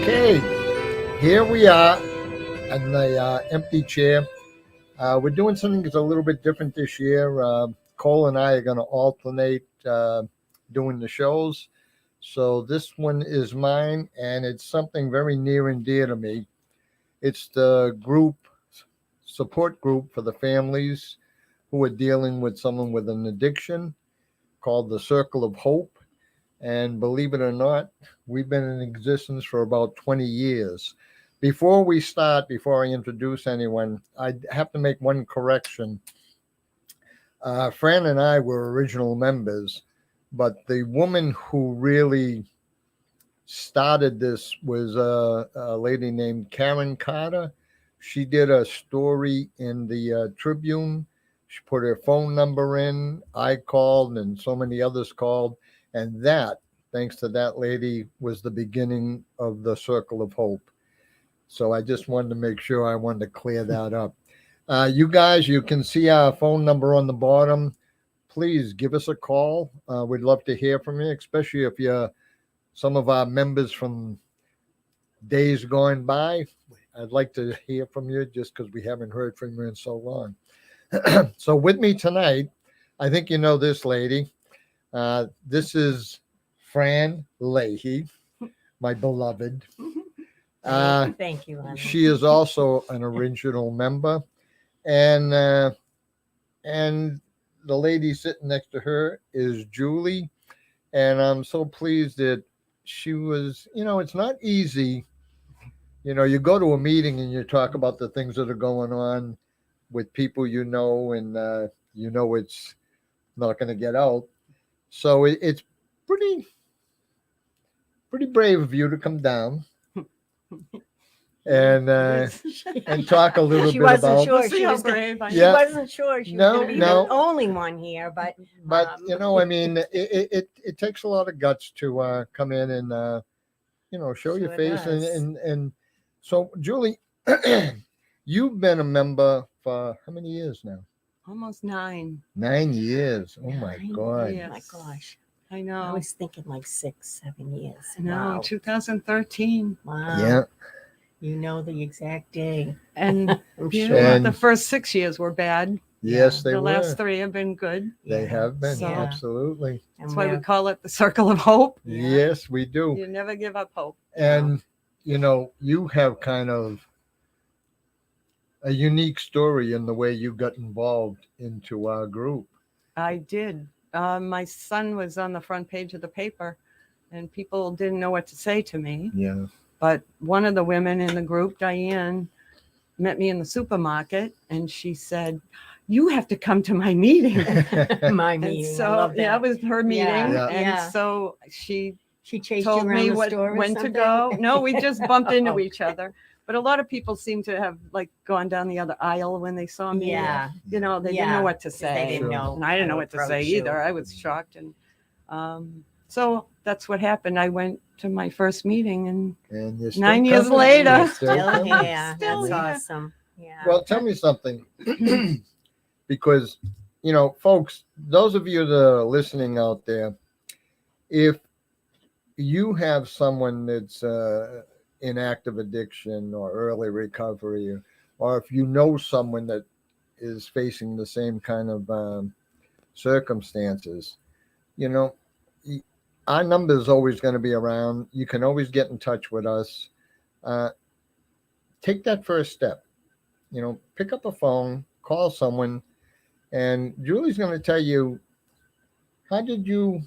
Okay, here we are in the empty chair. We're doing something that's a little bit different this year. Cole and I are going to alternate doing the shows. So this one is mine, and it's something very near and dear to me. It's the support group for the families who are dealing with someone with an addiction called the Circle of Hope. And believe it or not, we've been in existence for about 20 years. Before I introduce anyone, I have to make one correction. Fran and I were original members, but the woman who really started this was a lady named Karen Carter. She did a story in the Tribune. She put her phone number in. I called, and so many others called. And that, thanks to that lady, was the beginning of the Circle of Hope. So I just wanted to make sure I wanted to clear that up. You guys, you can see our phone number on the bottom. Please give us a call. We'd love to hear from you, especially if you're some of our members from days going by. I'd like to hear from you just because we haven't heard from you in so long. So with me tonight, I think you know this lady. This is Fran Lahey, my beloved. Thank you, Lenny. She is also an original member, and the lady sitting next to her is Julie, and I'm so pleased that she was. It's not easy. You go to a meeting and you talk about the things that are going on with people and it's not going to get out. So it's pretty brave of you to come down and talk a little She bit wasn't about. sure. See She how was brave I am. She wasn't sure she was No, going to be no. the only one here, but I mean, it takes a lot of guts to come in and show your Sure face does. and so Julie, you've been a member for how many years now? Almost 9. 9 years. Oh my 9 God. years. Oh my gosh. I I know. was thinking like 6, 7 years. No, Wow. 2013. Wow. Yeah. You know the exact day. And I'm you sure. know, And- the first 6 years were bad. Yes, they The were. last 3 have been good. They Yeah. have been. So- Absolutely. And That's why we we're- call it the Circle of Hope. Yeah. Yes, we do. You never give up hope. And you have kind of a unique story in the way you got involved into our group. I did. My son was on the front page of the paper, and people didn't know what to say to me. Yeah. But one of the women in the group, Diane, met me in the supermarket, and she said, "You have to come to my meeting." My And meeting. I so love that. that was her meeting, Yeah. and Yeah. so she She chased told you around me the store or when to something? go. No, we just bumped into Oh. each other. But a lot of people seem to have gone down the other aisle when they saw me. Yeah. They didn't Yeah, know what to 'cause say. they didn't Sure. know. And I didn't know how what to say approach you. either. I was shocked. And so that's what happened. I went to my first meeting, and And you're still 9 years coming. later. You're Still coming. here. Still That's here. awesome. Yeah. Well, tell me something. Because, folks, those of you that are listening out there, if you have someone that's in active addiction or early recovery, or if you know someone that is facing the same kind of circumstances, our number is always going to be around. You can always get in touch with us. Take that first step. Pick up a phone, call someone, and Julie's going to tell you, how did you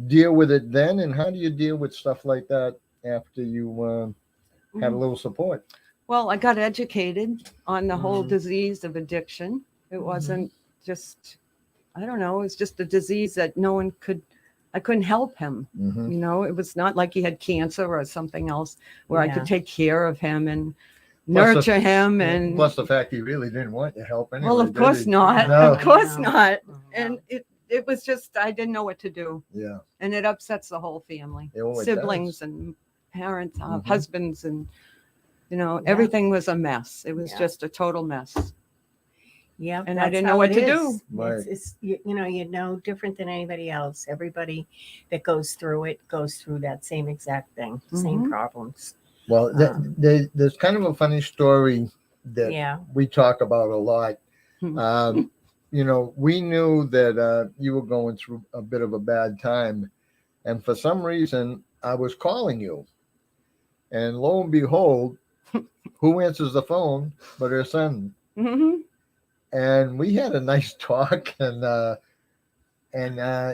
deal with it then, and how do you deal with stuff like that after you had a little support? Well, I got educated on the whole Mhm. disease of addiction. It wasn't just, I don't know, it was just a disease that I couldn't help him. Mhm. It was not like he had cancer or something else where I Yeah. could take care of him and Plus the- nurture him. And Plus the fact he really didn't want your help anyway. well, of did course he? not. No. Of course No. not. Oh, And wow. it was just, I didn't know what to do. Yeah. And it upsets the whole family, Oh, it siblings does. and parents, Mhm. husbands, and everything was a mess. It was Yeah. just a total mess. Yeah, And I that's didn't know how what it to is. do. Right. It's you're no different than anybody else. Everybody that goes through it goes through that same exact thing, same Mhm. problems. Well, there's kind of a funny story that Yeah. we talk about a lot. Hmm. We knew that you were going through a bit of a bad time, and for some reason, I was calling you, and lo and behold, who answers the phone but her son? Mhm. And we had a nice talk, and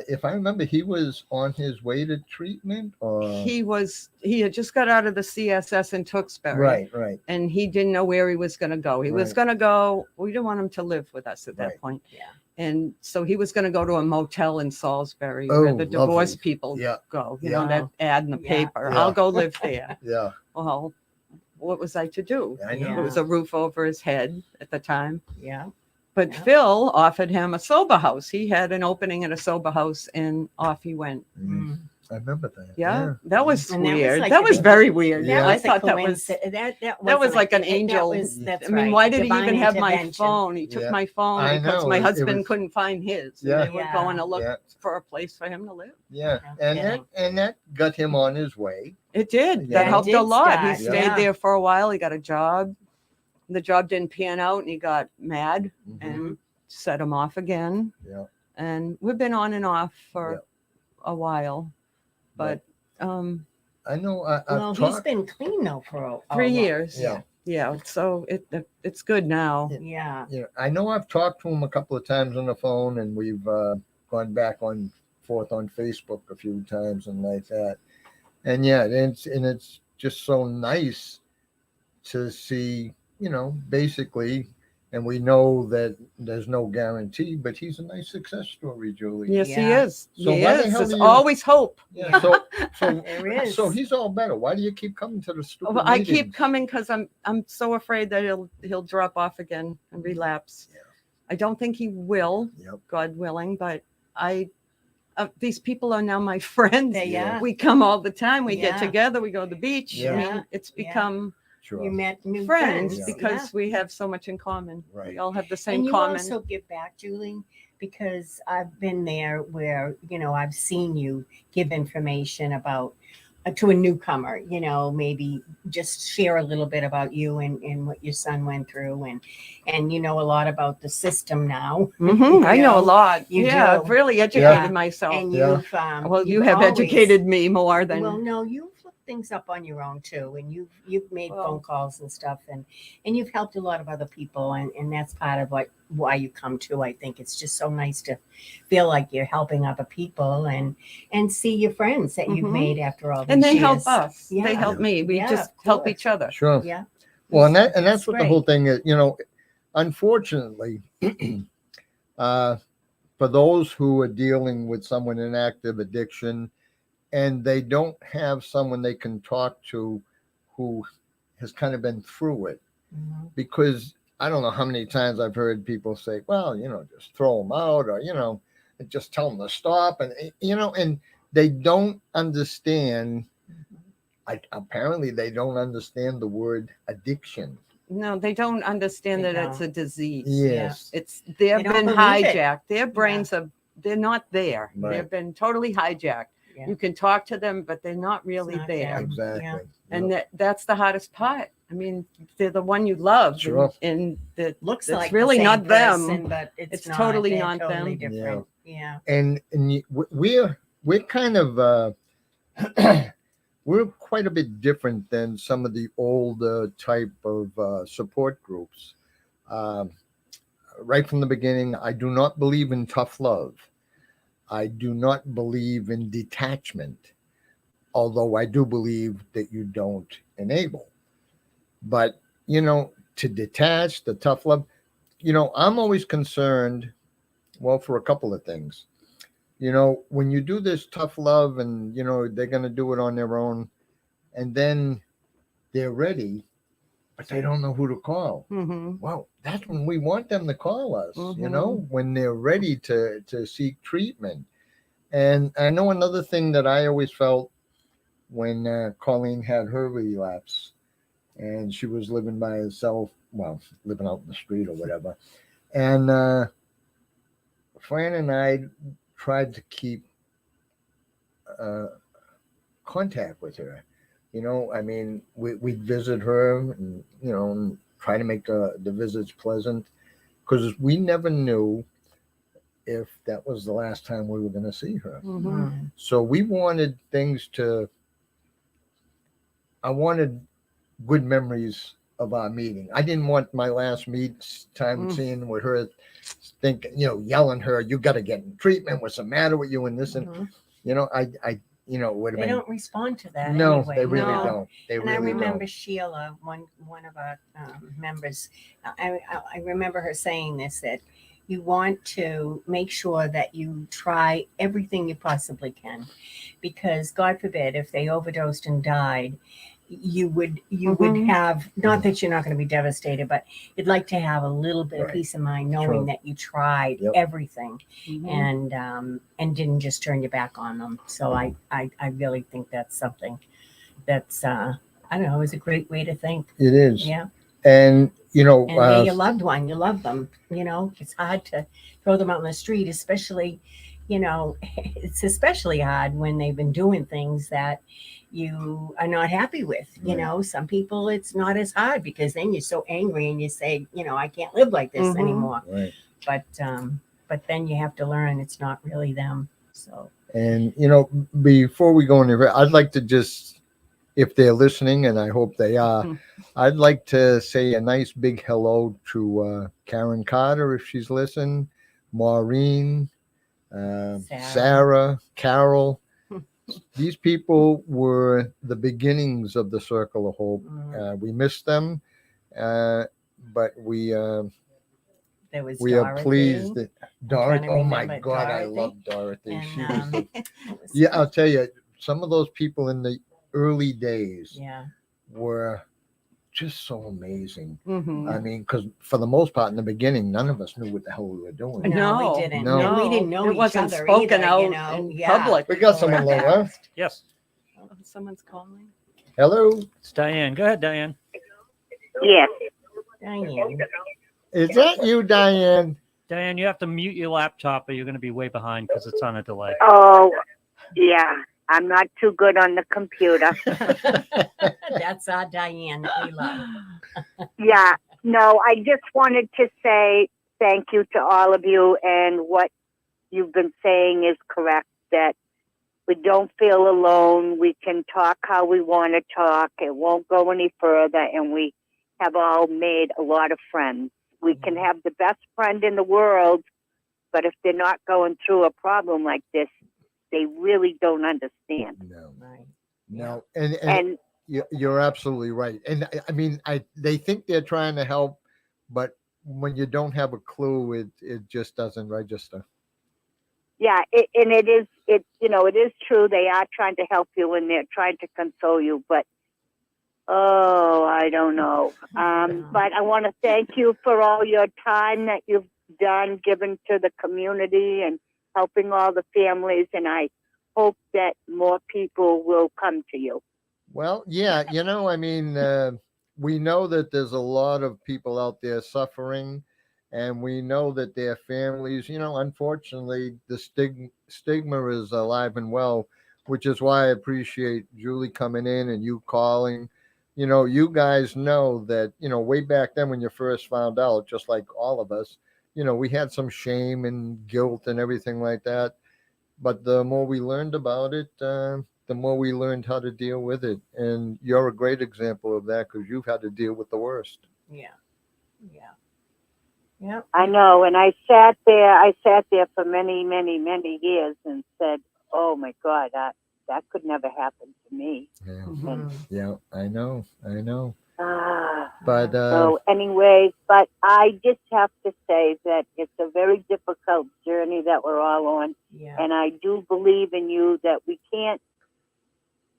if I remember, he was on his way to treatment, or He had just got out of the CSS in Tewksbury. right, And he didn't know where he was going to go. He was Right. going to go. We didn't want him to live with us at that Right. point. Yeah. And so he was going to go to a motel in Salisbury where Oh, the divorce lovely. people Yeah. go. You Yeah. know, that ad in the Yeah. paper. Yeah. I'll go live there. Yeah, Well, what was I to do? I know. Yeah. There was a roof over his head at the time. Yeah. But Yeah. Phil offered him a sober house. He had an opening at a sober house, and off he went. Mm, I remember that. Yeah, that was And that was weird. like that a was big- very weird. Yeah. I thought that was that was like an angel. That's I mean, right. why did he Divine even have my intervention. phone? He took Yeah. my phone I because know, my it husband was- couldn't find his. Yeah. And they were Yeah. going to look Yeah. for a place for him to live. Yeah, No and kidding. that got him on his way. It did. Yeah. That It helped did a lot. He start, stayed yeah. there for a while. He got a job. The job didn't pan out, and he got mad Mhm. and set him off again. Yeah. And we've been on and off for Yeah. a while, but I know. I've Well, he's talked. been clean though for a 3 while. years. Yeah. Yeah. So it's good now. Yeah. I know I've talked to him a couple of times on the phone, and we've gone back on forth on Facebook a few times and like that. And yeah, it's just so nice to see, basically. And we know that there's no guarantee, but he's a nice success story, Julie. Yes, he Yeah. is. So he why the is. hell There's do you- always hope. Yeah. So There is. so he's all better. Why do you keep coming to the stupid Well, I keep meetings? coming because I'm so afraid that he'll drop off again and relapse. Yeah. I don't think he will, Yep. God willing, but these people are now my friends. Yeah. We come all the time. We get Yeah. together. We go to the beach. Yeah. I mean, it's Yeah. become Sure. You met new friends Yeah. because we have so much in common. Right. We all have the same And you common. also give back, Julie, because I've been there where, I've seen you give information about to a newcomer, maybe just share a little bit about you and what your son went through and you know a lot about the system now. Mhm, I know a know, lot. you Yeah, do. I've really educated Yeah. myself. And Yeah. you've Well, you you've have always- educated me more than Well, no, you've looked things up on your own too, and you've made Well- phone calls and stuff, and you've helped a lot of other people, and that's part of why you come to. I think it's just so nice to feel like you're helping other people and see your friends that you've Mhm. made after all these and they years. help us. Yeah. They help me. We Yeah, just of help course. each other. Sure. Yeah. Well, and that's It's what the great. whole thing is. Unfortunately, for those who are dealing with someone in active addiction, and they don't have someone they can talk to who has kind of been through it, Mhm. because I don't know how many times I've heard people say, well, just throw them out, or, just tell them to stop. And, and they don't understand. Apparently they don't understand the word addiction. No, they don't understand They that it's a don't. disease. Yes. They've They don't been believe it. hijacked. Their brains they're not there. Right. They've been totally hijacked. Yeah. You can talk to them, but they're not really not there. there. Exactly. Yeah. And that's the hardest part. I mean, they're the one you love, Sure. and Looks it's like really the same not them. person, but it's not. totally They're not totally them. different. Yeah. and we're kind of we're quite a bit different than some of the old type of support groups. Right from the beginning, I do not believe in tough love. I do not believe in detachment, although I do believe that you don't enable. But to detach, the tough love, I'm always concerned, well, for a couple of things. When you do this tough love and, they're going to do it on their own, and then they're ready, but they don't know who to call. Mhm. Well, that's when we want them to call us, Mhm. when they're ready to seek treatment. And I know another thing that I always felt when Colleen had her relapse and she was living by herself, well, living out in the street or whatever. And Fran and I tried to keep contact with her, You know, I mean, we'd visit her and, you know, and try to make the visits pleasant because we never knew if that was the last time we were going to see her. Mhm. So we wanted things to, I wanted good memories of our meeting. I didn't want my last time Mm. seeing with her thinking, you know, yelling her, you got to get in treatment. What's the matter with you? And this, and, Mhm. you know, you know, it would have They been, don't respond to that no, anyway. they really No. don't. They And I really remember don't. Sheila, one of our members. I remember her saying this, that you want to make sure that you try everything you possibly can, because God forbid if they overdosed and died, you would Mhm. have, not that you're not going to be devastated, but you'd like to have a little bit of Right. peace of mind knowing True. that you tried Yep. everything Mhm. and didn't just turn your back on them. So I really think that's something that's I don't know, is a great way to think. It is. Yeah. And, you know, And they're your loved one. You love them. You know, it's hard to throw them out in the street, especially, you know, it's especially hard when they've been doing things that you are not happy with. You Right. know, some people it's not as hard because then you're so angry and you say, you know, I can't live like this Mhm. anymore. right. But then you have to learn it's not really them. So And, you know, before we go anywhere, I'd like to just, if they're listening, and I hope they are, Mhm. I'd like to say a nice big hello to Karen Carter, if she's listening, Maureen, Sarah, Carol. These people were the beginnings of the Circle of Hope. We miss them, uh, but there was we are Dorothy. pleased that trying Dorothy. to Oh my remember God, I Dorothy. love Dorothy. And She was the, it was yeah. I'll tell you, some of those people in the early days yeah. were just so amazing. Mhm. I mean, because for the most part, in the beginning, none of us knew what the hell we were doing. No, we No, didn't. No. And we didn't know it each wasn't other spoken either, out you know. in Yeah. public. We got Or someone low, huh? text. Yes, Oh, someone's calling. Hello, it's Diane. Go ahead, Diane. Yes. Diane. is that you, Diane? Diane, you have to mute your laptop or you're going to be way behind because it's on a delay. Oh, yeah. I'm not too good on the computer. That's our Diane that we love. Yeah. No, I just wanted to say thank you to all of you. And what you've been saying is correct, that we don't feel alone. We can talk how we want to talk. It won't go any further. And we have all made a lot of friends. We can have the best friend in the world, but if they're not going through a problem like this, they really don't understand. No, Right. no, and And you're absolutely right. And I mean, they think they're trying to help, but when you don't have a clue, it just doesn't register. yeah, it is true. They are trying to help you and they're trying to console you, but oh, I don't know. But I want to thank you for all your time that you've done, given to the community and helping all the families. And I hope that more people will come to you. Well, yeah, you know, I mean, we know that there's a lot of people out there suffering, and we know that their families, you know, unfortunately, the stigma is alive and well, which is why I appreciate Julie coming in and you calling. You know, you guys know that, you know, way back then when you first found out, just like all of us, you know, we had some shame and guilt and everything like that. But the more we learned about it, the more we learned how to deal with it. And you're a great example of that because you've had to deal with the worst. Yeah. Yeah. Yeah. I know. And I sat there for many, many, many years and said, oh my God, that could never happen to me. Yeah, Mhm. yeah, I know. Ah. But So anyways, but I just have to say that it's a very difficult journey that we're all on. Yeah. And I do believe in you that we can't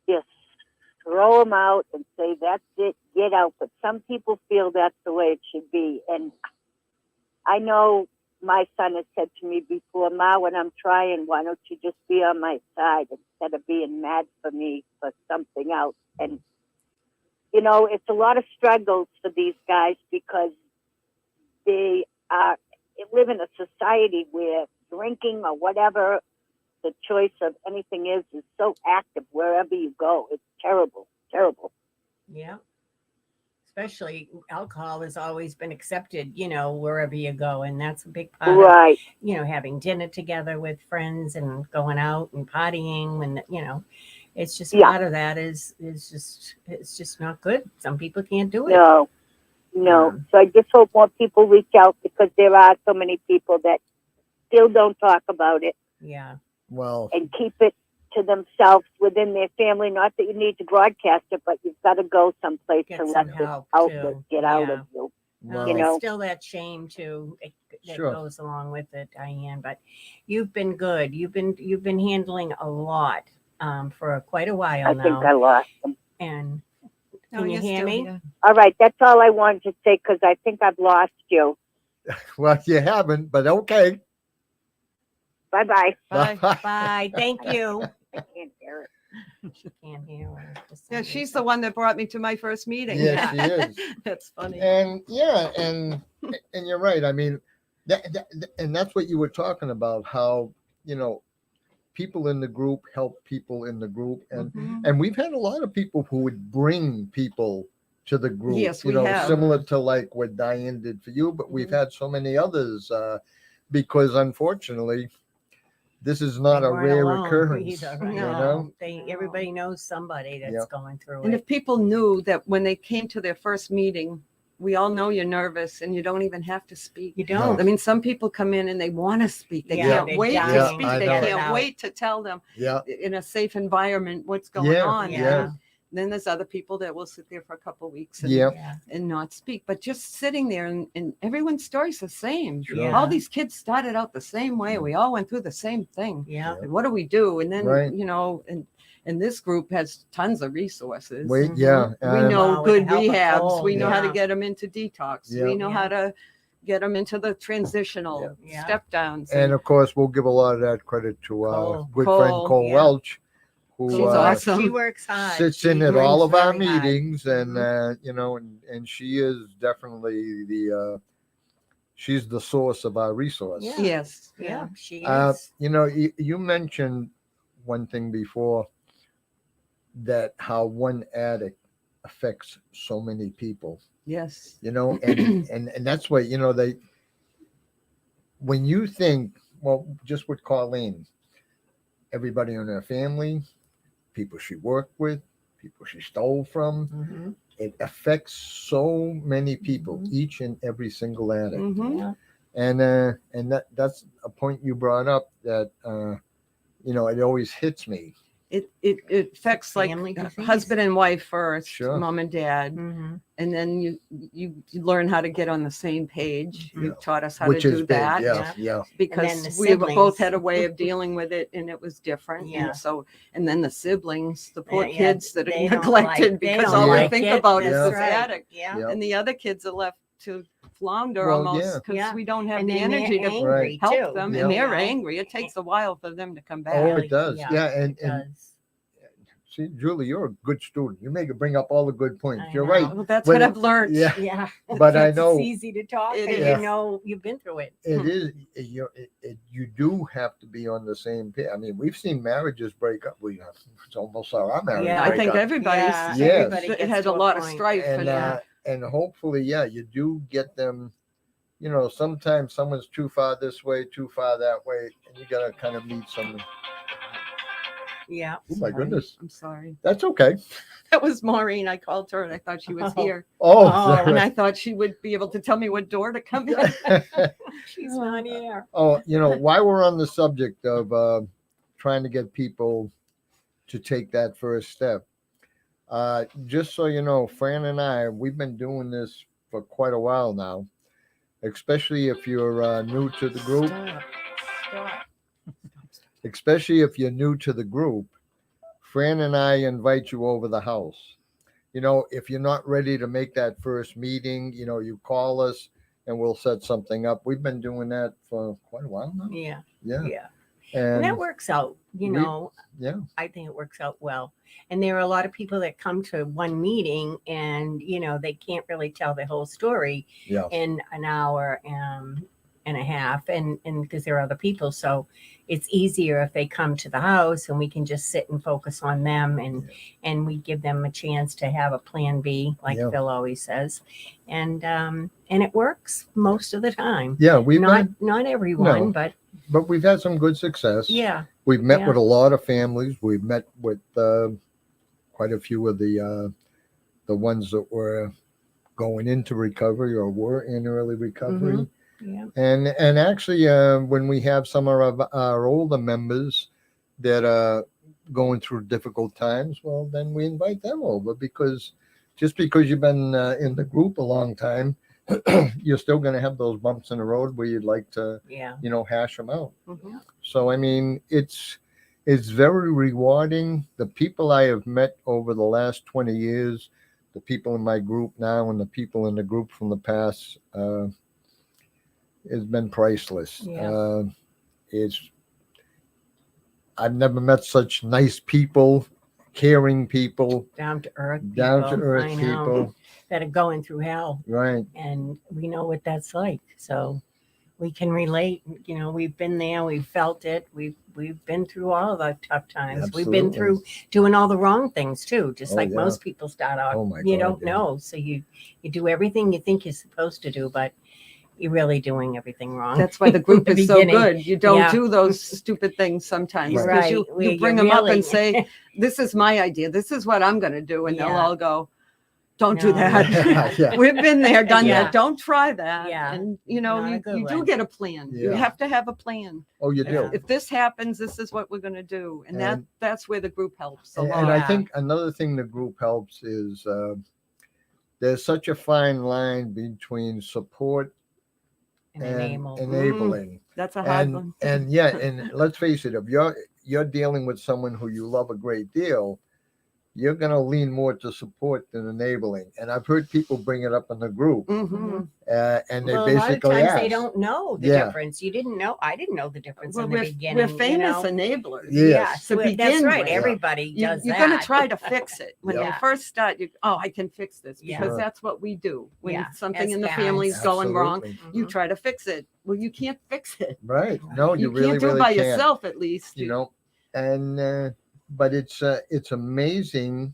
just throw them out and say, that's it, get out. But some people feel that's the way it should be. And I know my son has said to me before, Ma, when I'm trying, why don't you just be on my side instead of being mad for me for something else? And, you know, it's a lot of struggles for these guys because they live in a society where drinking or whatever the choice of anything is so active wherever you go. It's terrible. terrible. Yeah. Especially alcohol has always been accepted, wherever you go. And that's a big part of, Right. having dinner together with friends and going out and partying. And, it's just Yeah. part of that it's just not good. Some people can't do it. No. So I just hope more people reach out, because there are so many people that still don't talk about it Yeah. Well, and keep it to themselves within their family. Not that you need to broadcast it, but you've got to go someplace Get to some let this help, outlet too. get out Yeah. of you. well, You There's know. still that shame too that Sure. goes along with it, Diane. But you've been good. You've been handling a lot for quite a while I now. think I lost them. And No, can you you're hear still me? here. All right, that's all I wanted to say, because I think I've lost you. well, you haven't, but okay. Bye-bye. Bye. Bye. Thank you. I can't hear it. She can't hear her for some Yeah, she's reason. the one that brought me to my first meeting. Yes, she is. That's funny. And and you're right. I mean, and that's what you were talking about. How people in the group help people in the group, and Mhm. and we've had a lot of people who would bring people to the group. Yes, we have. Similar to like what Diane did for you, but we've Mhm. had so many others because unfortunately, this is not They a weren't rare alone occurrence. either, right? No. Everybody knows somebody that's Yep. going through And it. if people knew that when they came to their first meeting, we all know you're nervous and you don't even have to speak. You don't. I mean, some people come in and they want to speak. They Yeah, can't they're wait to dying speak. to They get it can't out. wait to tell them Yeah, in a safe environment what's going Yeah, on. yeah. And then there's other people that will sit there for a couple of weeks and, yeah, Yeah. and not speak. But just sitting there and everyone's story's the same. Sure. Yeah. All these kids started out the same way. We all went through the same thing. Yeah. And what do we do? And then, Right. and this group has tons of resources. wait, Mhm. yeah. We know Wow, with good the help of rehabs. Cole, We know how to yeah. get them into detox. Yeah. We know Yeah. how to get them into the transitional Yeah. step downs. And of course, we'll give a lot of that credit to our Cole. good friend Cole, Cole yeah. Welch, who She's She awesome. works hard. sits She in at works all of our very hard. meetings, and Mhm. and she is definitely she's the source of our resource. Yeah. Yes. Yeah, she is. You mentioned one thing before, that how one addict affects so many people. Yes. And that's what they, when you think, well, just with Colleen, everybody in her family, people she worked with, people she stole from, Mhm. it affects so many people, Mhm. each and every single addict. Mhm. Yeah. And that's a point you brought up that it always hits me. It affects like Family disease. husband and wife first, Sure. mom and dad, Mhm. and then you learn how to get on the same page. Mhm. You taught us how Which to is do big. that. Yeah. Because the we both siblings. had a way of dealing with it and it was different. Yeah. And so, and then the siblings, the poor Yeah, kids that they are don't neglected like- they because don't all like they think it. about is That's this right. addict. Yeah. Yeah. And the other kids are left to flounder Well, almost yeah. because Yeah. we don't have And the then they're energy to angry help too, them. Yeah. And they're you know? angry. It takes a while for them to come back. Oh, Really, it does. Yeah. And it does. see, Julie, you're a good student. You make it bring up all the good points. I You're know. right. Well, that's When what it- I've learned. Yeah. Yeah. But I It's know easy to talk It because is. you've been through it. it is. You do have to be on the same page. I mean, we've seen marriages break up. It's almost saw our marriage Yeah. I break think up. everybody's, Yeah, Yes. everybody it gets has to a lot of point. strife. and hopefully, yeah, you do get them. Sometimes someone's too far this way, too far that way, and you gotta kind of meet some. Yeah. Oh my Sorry. goodness, I'm sorry. that's okay. That was Maureen. I called her and I thought she was Oh. here. Oh, And I thought she would be able to tell me what door to come in. She's not here. oh, while we're on the subject of trying to get people to take that first step, just so you know, Fran and I, we've been doing this for quite a while now, especially if you're new to the group. Stop. Especially if you're new to the group, Fran and I invite you over the house. If you're not ready to make that first meeting, you call us and we'll set something up. We've been doing that for quite a while now. Yeah. Yeah. Yeah. And that And works out, we- yeah. I think it works out well. And there are a lot of people that come to one meeting and, they can't really tell the whole story Yeah. in an hour. and a half, and because there are other people, so it's easier if they come to the house and we can just sit and focus on them, and we give them a chance to have a plan B, like Yeah. Phil always says, and it works most of the time. Yeah, we've Not everyone, No. but but we've had some good success. yeah, We've met Yeah. with a lot of families. We've met with quite a few of the ones that were going into recovery or were in early recovery. yeah, And actually, when we have some of our older members that are going through difficult times, well, then we invite them over, because just because you've been in the group a long time, you're still going to have those bumps in the road where you'd like to, yeah. hash them out. Mhm. So I mean, it's very rewarding. The people I have met over the last 20 years, the people in my group now, and the people in the group from the past, has been priceless. Yeah. It's I've never met such nice people, caring people, Down to earth people. down to earth I know, people. that are going through hell, Right. and we know what that's like, so we can relate. We've been there, we've felt it, we've been through all the tough times. We've been Absolutely. through doing all the wrong things too, just Oh, like yeah. most people start out. Oh, my You God, don't yeah. know, so you do everything you think you're supposed to do, but you're really doing everything wrong. That's why the group The is so beginning. good. You don't Yeah. do those stupid things sometimes, Right. because Right, where you bring you're them up really- and say, "This is my idea. This is what I'm going to do," and they'll Yeah. all go, "Don't do No. that." Yeah. We've been there, done Yeah. that. Don't try that. Yeah. And Not a good you do one. get a plan. You Yeah. have to have a plan. Oh, you do. Yeah. If this happens, this is what we're going to do, and And- that's where the group helps a And, lot. and I Yeah. think another thing the group helps is there's such a fine line between support And and enable. enabling. That's a hard one. And yeah, and let's face it, if you're dealing with someone who you love a great deal, you're going to lean more to support than enabling. And I've heard people bring it up in the group, Mhm. and they Well, a lot of basically times ask. they don't know the Yeah. difference. You didn't know. I didn't know the difference Well, in the we're beginning. famous enablers. Yes. So To that's begin right. with. Everybody does You're that. going to try to fix it when Yeah. they first start. I can fix this, Yeah. because Sure. that's what we do when Yeah, something as in the parents. family's going wrong. Absolutely. You Mhm. try to fix it. Well, you can't fix it. Right. No, you, really, can't do really it by can't. yourself, at least. And but it's amazing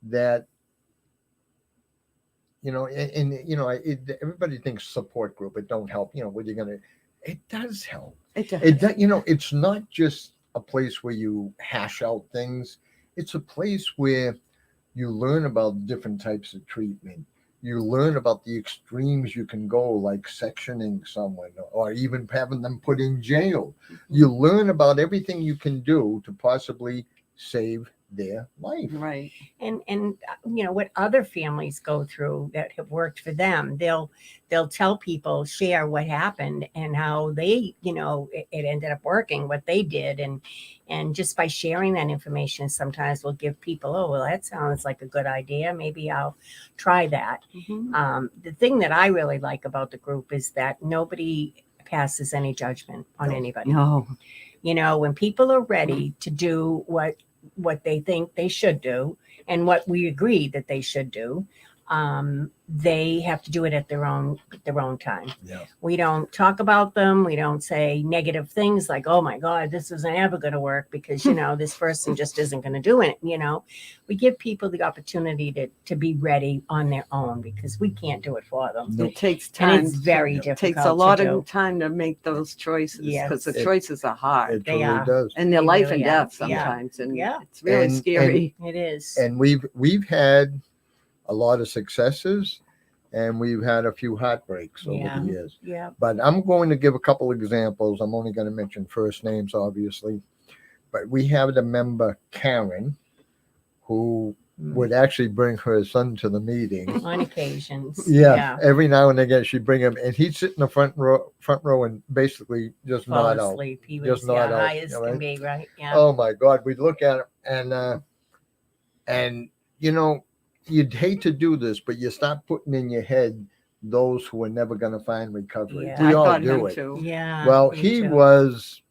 that everybody thinks support group, it don't help. What you're gonna, it does help. It does. It's not just a place where you hash out things. It's a place where you learn about different types of treatment. You learn about the extremes you can go, like sectioning someone or even having them put in jail. You learn about everything you can do to possibly save their life. Right. And what other families go through that have worked for them. They'll tell people, share what happened and how they, it ended up working, what they did, and just by sharing that information, sometimes we'll give people, oh, well, that sounds like a good idea. Maybe I'll try that. Mhm. The thing that I really like about the group is that nobody passes any judgment on No. anybody. No. When people are ready to do what they think they should do and what we agree that they should do, they have to do it at their own time. Yeah. We don't talk about them. We don't say negative things like, oh my God, this isn't ever going to work because, this person just isn't going to do it. We give people the opportunity to be ready on their own because we can't do it for them. Nope. It takes time. And it's very It difficult. takes a lot to do. of time to make those choices, Yes. because the It- choices are hard, It They really are. does. and they're They life really and are. death Yeah. sometimes, and Yeah. it's really And- scary. It is. And we've had a lot of successes, and we've had a few heartbreaks over Yeah. the years. Yeah. But I'm going to give a couple examples. I'm only going to mention first names, obviously. But we have the member Karen, who would actually bring her son to the meeting. On occasions. Yeah, every now and again she'd bring him, and he'd sit in the front row, and basically just Fall nod out. asleep. He Just was nod out, high as right? can be, right? Yeah. Oh my God, we'd look at him, and you'd hate to do this, but you start putting in your head those who are never going to find recovery. Yeah. We I all thought do him it. too. Yeah. Well, me he too. was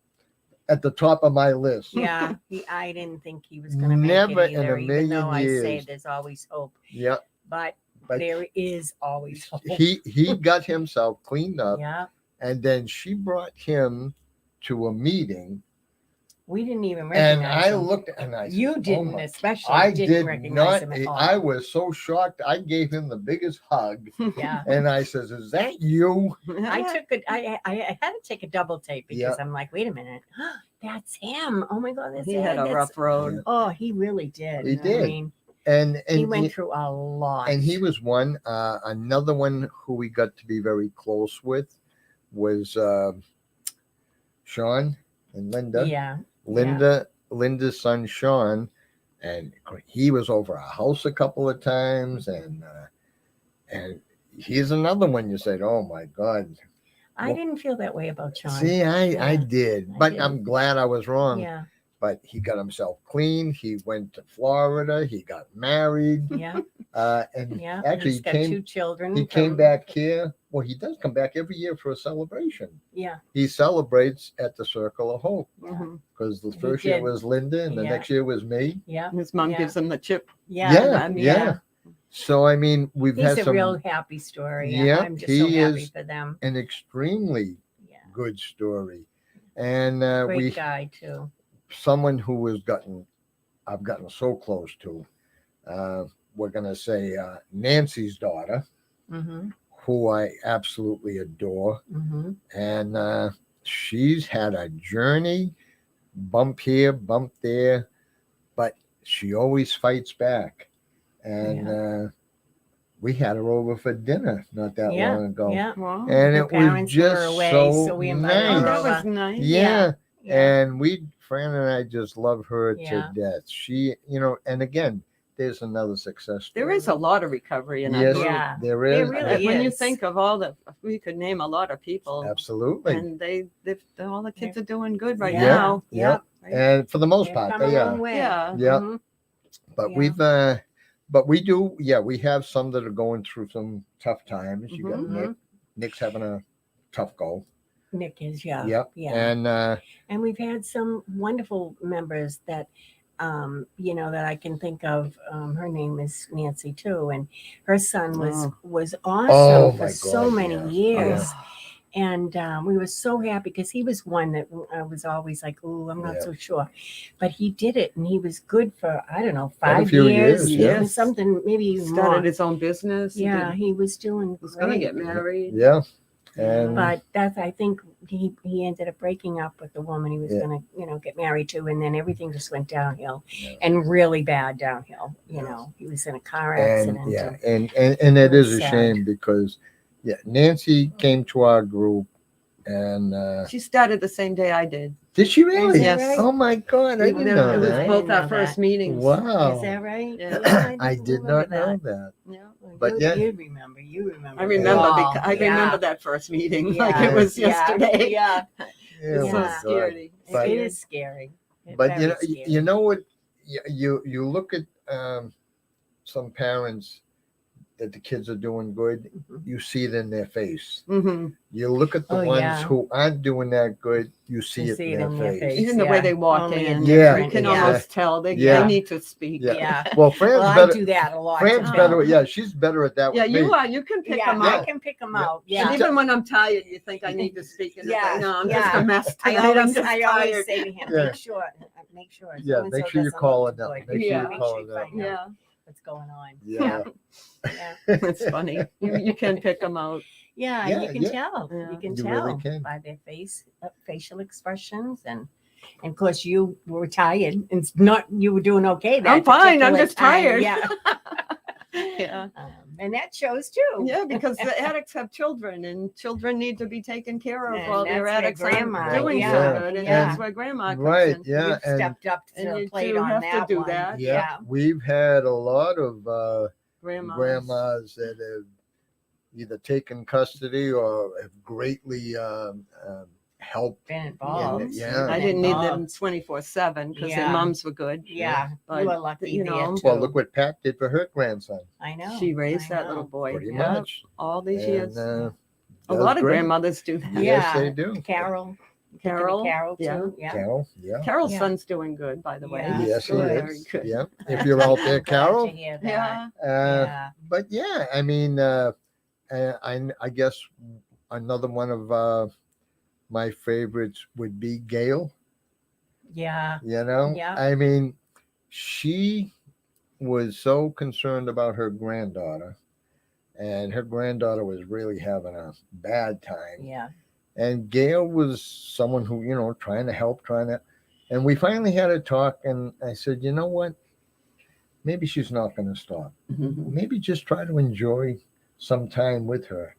at the top of my list. Yeah, I didn't think he was going to make Never it in either. a Even though million I say years. there's always hope, Yeah, but but there is always hope. he got himself cleaned up, Yeah, And then she brought him to a meeting, We didn't even and recognize I him. looked and I said, You "Oh didn't, my-" especially. I didn't did recognize not. him at all. I was so shocked. I gave him the biggest hug, Yeah. and I says, "Is that you?" I had to take a double take because Yeah. I'm like, wait a minute, that's him. Oh my god, that's He had Ed. a rough road. Oh, he really did. He I did. mean, And he went through a lot. and he was one. Another one who we got to be very close with was Sean and Linda. Yeah. Linda's son Sean, and he was over our house a couple of times, and he's another one you said, "Oh my God." I didn't feel that way about Sean. See, I did, but didn't. I'm glad I was wrong. Yeah. But he got himself clean. He went to Florida. He got married. Yeah. And Yeah. actually, He's got two children. He came back here. Well, he does come back every year for a celebration. Yeah. He celebrates at the Circle of Hope Mhm. because the He first year did. was Linda, and the Yeah. next year was me. Yeah. His mom Yeah. gives him the chip. Yeah. So I mean, we've He's had a some real happy story. Yeah, I'm just so he happy is. for them. an extremely Yeah. good story, and Great we guy too. someone who I've gotten so close to. We're gonna say Nancy's daughter, Mm-hmm. who I absolutely adore, Mm-hmm. and she's had a journey, bump here, bump there, but she always fights back. And we had her over for dinner not that Yeah. long ago, Yeah. Wow. and Her it was parents just were away, so, so we invited Oh, her nice. that was over. nice. Yeah. Yeah. And Fran and I just love her Yeah. to death. She, and again, there's another success story. There is a lot of recovery in our Yes, group. Yeah. there There is. really When you is. think of we could name a lot of people, Absolutely. and all the kids are doing good right Yeah. now. Yeah. Right? And for the most They've part, come a they long are. way. Yeah. Yeah. Mhm. But Yeah. we do, we have some that are going through some tough times. You got Mhm. Nick. Nick's having a tough go. Nick is, yeah. Yep. Yeah. And we've had some wonderful members that that I can think of. Her name is Nancy too, and her son was awesome Oh, for my so God, many yeah. years. And we were so happy because he was one that I was always like, "Ooh, I'm not Yeah. so sure," but he did it, and he was good for I don't know Quite a 5 few years, years, yeah. something maybe even Started more. his own business. Yeah, he was doing. He was going to great. get married. yeah. And But I think he ended up breaking up with the woman he was Yeah. going to, get married to. And then everything just went downhill Yeah. and really bad downhill. Yeah. He was in a car and accident. and it Really is a sad. shame because Nancy came to our group, and She started the same day I did. did she really? Is that right? Oh my God, I It didn't know was that. both I our didn't know first that. meetings. Wow. Is that right? Yeah. I did not know that. Yeah. Well, But you, yeah. you remember. You remember. I it remember. all. I remember that first meeting like Yeah. it was Yeah. yesterday. Yeah. Yeah, It's my so Yeah. scary. But- It is scary. But Very scary. you know what? You look at some parents that the kids are doing good. Mhm. You see it in their face. Hmm. You look at the Oh, ones yeah. who aren't doing that good. You see You it see in it in their their face. face. Even the way Yeah. they walk Only in, Yeah, you can yeah. almost tell they Yeah. need to speak. Yeah. Yeah. Well, Fran's Well, I better. do that a lot. Fran's too. better. Yeah, she's better at that. Yeah, with you me. are. You can pick Yeah, them I out. can pick them Yeah. out. She And Yeah. even when I'm tired, you think I need to speak. And Yeah, it's like, no, I'm yeah. just a mess I tonight. I'm always, just I always tired. say to him, Yeah. make sure. Yeah, so-and-so make sure you doesn't call look it down. good. Make sure Yeah. you Make call sure it you down. find out Yeah, what's going on. Yeah. Yeah. it's funny. You can pick them out. Yeah, Yeah, you can yeah. tell. Yeah. You can You tell really can. by their facial expressions, and of course you were tired. And it's not you were doing okay. That I'm fine. I'm particular just time. tired. Yeah, Yeah. and that shows too. Yeah, because the addicts have children, and children need to be taken care of And while that's their where addicts grandma- aren't doing yeah, so good, and yeah. that's where grandma comes Right. in. Yeah. You've And stepped up to and the you plate do on have to that do one. that. yeah, we've had a lot of grandmas that have either taken custody or have greatly helped. Been involved. Yeah. I Been didn't need them involved. 24/7 because their Yeah. moms were good. Yeah, But, you were lucky you there know, too. Well, look what Pat did for her grandson. I know. She raised I that know. little boy. Pretty Yeah, much. all these And, years. uh, A does lot of great. grandmothers do that. Yes, Yeah. they do. Carol. Carol, Carol too. yeah. Yeah. Carol, yeah. Carol's Yeah. son's doing good, by the way. Yeah. He's Yes, he doing good. very is. good. Yeah. If you're out there, I'm glad Carol. to hear that. Yeah. Yeah. But yeah, I mean, I guess another one of my favorites would be Gail. Yeah. You know, Yeah. I mean, she was so concerned about her granddaughter, and her granddaughter was really having a bad time. Yeah. And Gail was someone who, trying to help, and we finally had a talk. And I said, you know what? Maybe she's not going to stop. Maybe just try to enjoy some time with her.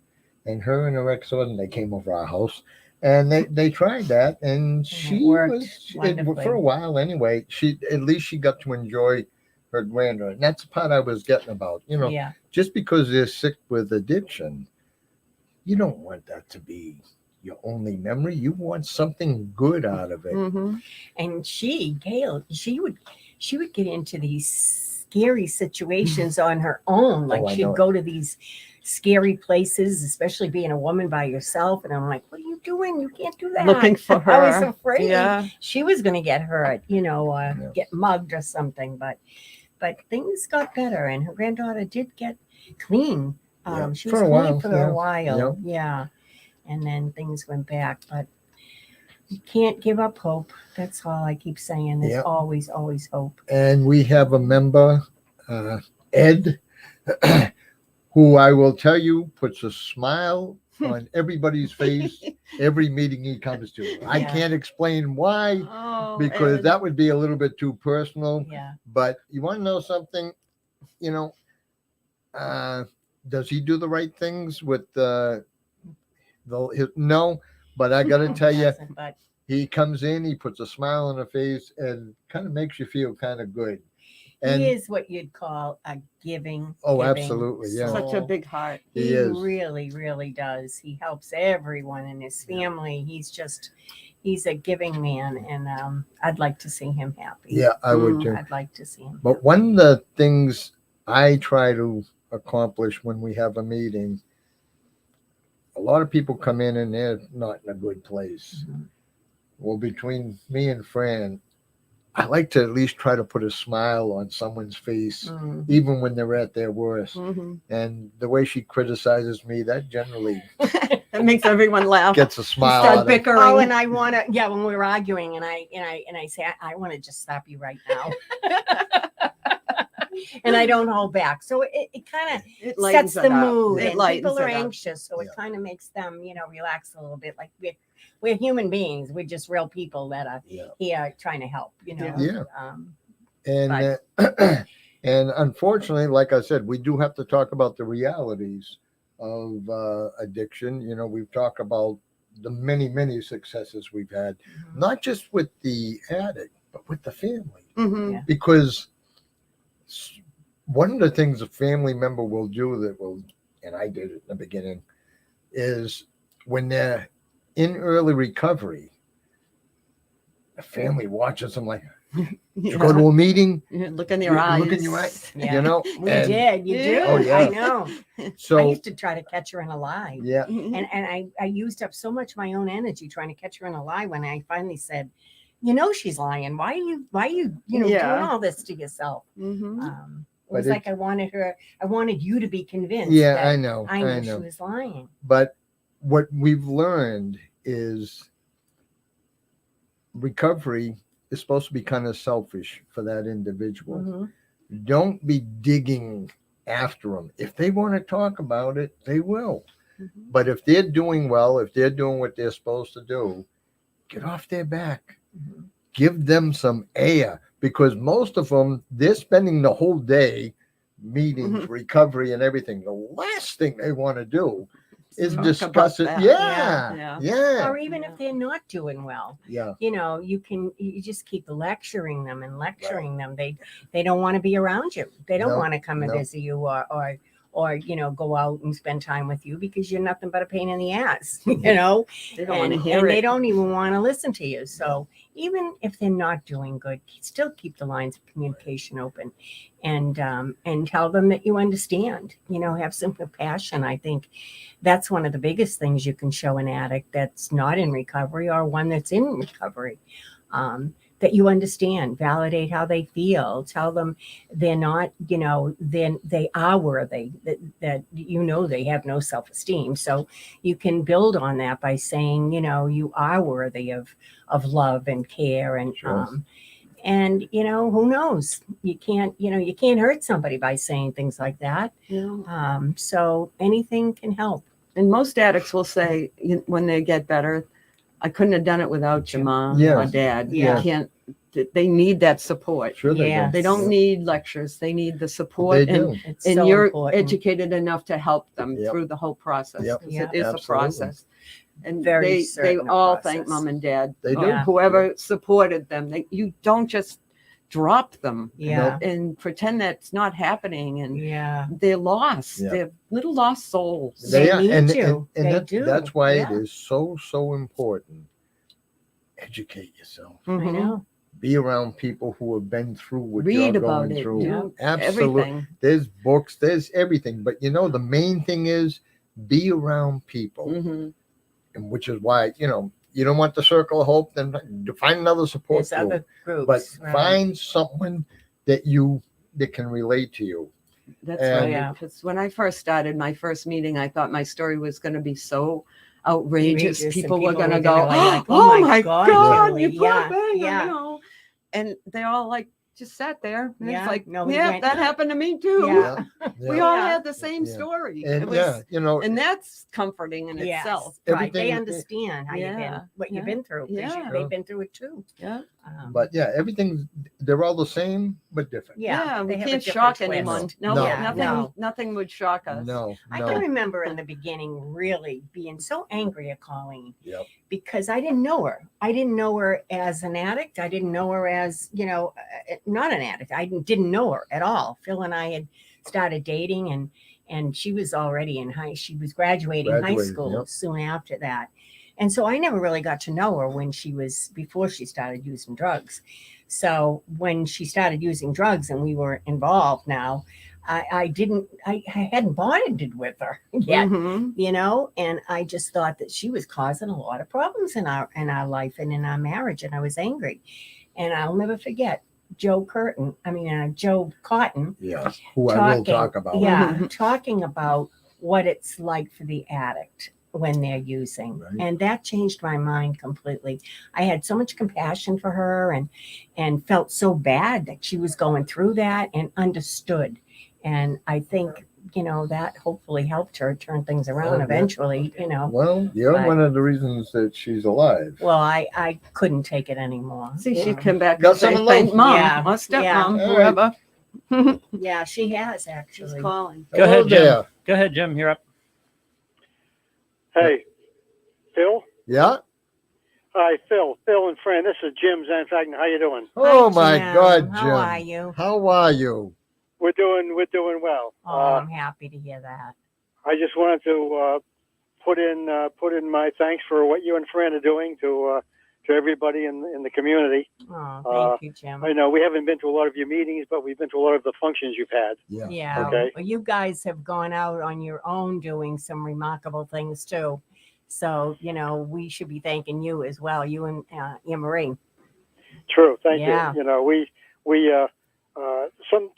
And her and her ex-husband, they came over our house, and they tried that, and she worked was wonderfully. for a while anyway. At least she got to enjoy her granddaughter. And that's the part I was getting about. Yeah. Just because they're sick with addiction, you don't want that to be your only memory. You want something good out of it. Mm-hmm. And Gail, she would get into these scary situations on her own. Like I she'd know. go to these scary places, especially being a woman by yourself. And I'm like, what are you doing? You can't do that. Looking for her. I was afraid Yeah. she was going to get hurt, get mugged or something. But things got better, and her granddaughter did get clean. Yeah. She was For a clean while, for yeah. a while. Yeah. Yeah. And then things went back. But you can't give up hope. That's all I keep saying. There's Yeah. always, always hope. And we have a member, Ed, who I will tell you puts a smile on everybody's face every meeting he comes to. I Yeah. can't explain why, Oh, because Ed. that would be a little bit too personal. Yeah. But you want to know something? Does he do the right things with no? But I got to tell you, Doesn't, but he comes in, he puts a smile on the face, and kind of makes you feel kind of good. And he is what you'd call a giving. Oh, giving absolutely, yeah. soul. Such a big heart. He He is. really, really does. He helps everyone in his family. He's a giving man, and I'd like to see him happy. Yeah, I would too. I'd like to see him. But one of the things I try to accomplish when we have a meeting, a lot of people come in and they're not in a good place. Mhm. Well, between me and Fran, I like to at least try to put a smile on someone's face, Mm. even when they're at their worst. Mm-hmm. And the way she criticizes me, that generally That makes everyone laugh. gets a smile Start out of bickering. Oh, and I want to, when we were arguing, and I say, I want to just stop you right now. And I don't hold back. So it kind of It sets lightens the it up. mood, It and lightens people are it up. anxious, so it Yeah. kind of makes them, relax a little bit. Like we're human beings. We're just real people that are Yeah. here trying to help. Yeah. Um, And and unfortunately, like I said, we do have to talk about the realities of addiction. We've talked about the many successes we've had, not just with the addict, but with the family. Mm-hmm. Yeah. Because one of the things a family member will do and I did it in the beginning, is when they're in early recovery, the family watches them like, you go to a meeting, Look in your eyes. look in your eyes, Yeah. We and did. You Yeah. do. Oh, yeah. I know. I So used to try to catch her in a lie. yeah, Mhm. And I used up so much of my own energy trying to catch her in a lie when I finally said, she's lying. Why are you doing Yeah. all this to yourself? Mhm. It was But like I wanted you to be convinced. yeah, that I know. I knew she was lying. But what we've learned is recovery is supposed to be kind of selfish for that individual. Mhm. Don't be digging after them. If they want to talk about it, they will. Mhm. But if they're doing well, if they're doing what they're supposed to do, get off their back. Mhm. Give them some air, because most of them, they're spending the whole day meetings, recovery, and everything. The last thing they want to do is Talk discuss it. about that. Yeah. Or even if they're not doing well, Yeah. you just keep lecturing them and lecturing them. They don't want to be around you. They don't No, want to come and no. visit you or go out and spend time with you because you're nothing but a pain in the ass, They don't want to and hear they it. don't even want to listen to you. So even if they're not doing good, still keep the lines of communication open, and tell them that you understand. Have some compassion. I think that's one of the biggest things you can show an addict that's not in recovery or one that's in recovery. that you understand, validate how they feel, tell them they're not, then they are worthy, that they have no self-esteem. So you can build on that by saying, you are worthy of love and care, and Sure. and who knows, you can't hurt somebody by saying things like that. So anything can help. And most addicts will say when they get better, I couldn't have done it without your mom Yeah. or dad. Yeah. You can't. They need that support. Sure they Yeah. do. They don't need lectures. They need the support. They do. It's And so you're important. educated enough to help them Yep. through the whole process. Yep. 'Cause Yeah. it is Absolutely. a process. And Very they certain a all process. thank mom and dad. They or do. Whoever supported them. You don't just drop them Yeah. and pretend that's not happening. And Yeah. they're lost. Yeah. They're little lost souls. They are, need and, you. and They that- do. that's why Yeah. it is so important. Educate yourself. I Mhm. know. Be around people who have been through what Read you're about going it. through. Do Absolutely. everything. There's books, there's everything. But the main thing is be around people. Mhm. And which is why, you don't want the circle of hope, then find another support There's group. other groups. But right. find someone that can relate to you. That's And- right. Yeah. Because when I first started my first meeting, I thought my story was going to be so outrageous. Outrageous, and People were people going to were go, gonna like, "Oh, oh my my God, God, Julie." you poor Yeah, thing," yeah. And they all like just sat there. And Yeah, it's like, no, we yeah, went- that happened to me too. Yeah. We Yeah. all Yeah. had the same Yeah. story. And It was, and that's comforting in Yes, itself. right. Everything- They understand how you've been, Yeah, what you've yeah, been through. 'Cause yeah. they've been through it too. Yeah. but they're all the same but different. Yeah, we they have a can't different shock twist. anyone. No. No, Yeah, nothing would shock us. No, I no. can remember in the beginning really being so angry at Colleen Yep. because I didn't know her. I didn't know her as an addict. I didn't know her as, not an addict. I didn't know her at all. Phil and I had started dating, and she was already she was graduating high Graduating, school yep. soon after that. And so I never really got to know her before she started using drugs. So when she started using drugs and we were involved now, I hadn't bonded with her yet, Mhm. and I just thought that she was causing a lot of problems in our life and in our marriage. And I was angry, and I'll never forget Joe Cotton. Yeah. Who I will talk about. Yeah, Mhm. talking about what it's like for the addict when they're using. Right. And that changed my mind completely. I had so much compassion for her and felt so bad that she was going through that and understood. And I think, that hopefully helped her turn things around yeah. eventually, Well, you're But- one of the reasons that she's alive. Well, I couldn't take it anymore. See, you she know. came back Got and say, some thank love. mom Yeah, or stepmom, yeah. All whoever. Yeah, she has She's actually. calling. Go ahead, Hello Jim. there. Go ahead, Jim. You're up. Hey, Phil. Yeah. Hi, Phil. Phil and Fran. This is Jim Zanfagin. How you doing? Oh Hi, my Jim. God, Jim. How are you? How are you? We're doing well. Oh, I'm happy to hear that. I just wanted to put in my thanks for what you and Fran are doing to everybody in the community. Oh, thank you, Jim. I know we haven't been to a lot of your meetings, but we've been to a lot of the functions you've had. Yeah. Yeah. Okay. Well, you guys have gone out on your own doing some remarkable things too. So, we should be thanking you as well, you and Anne Marie. True. Thank Yeah. you. We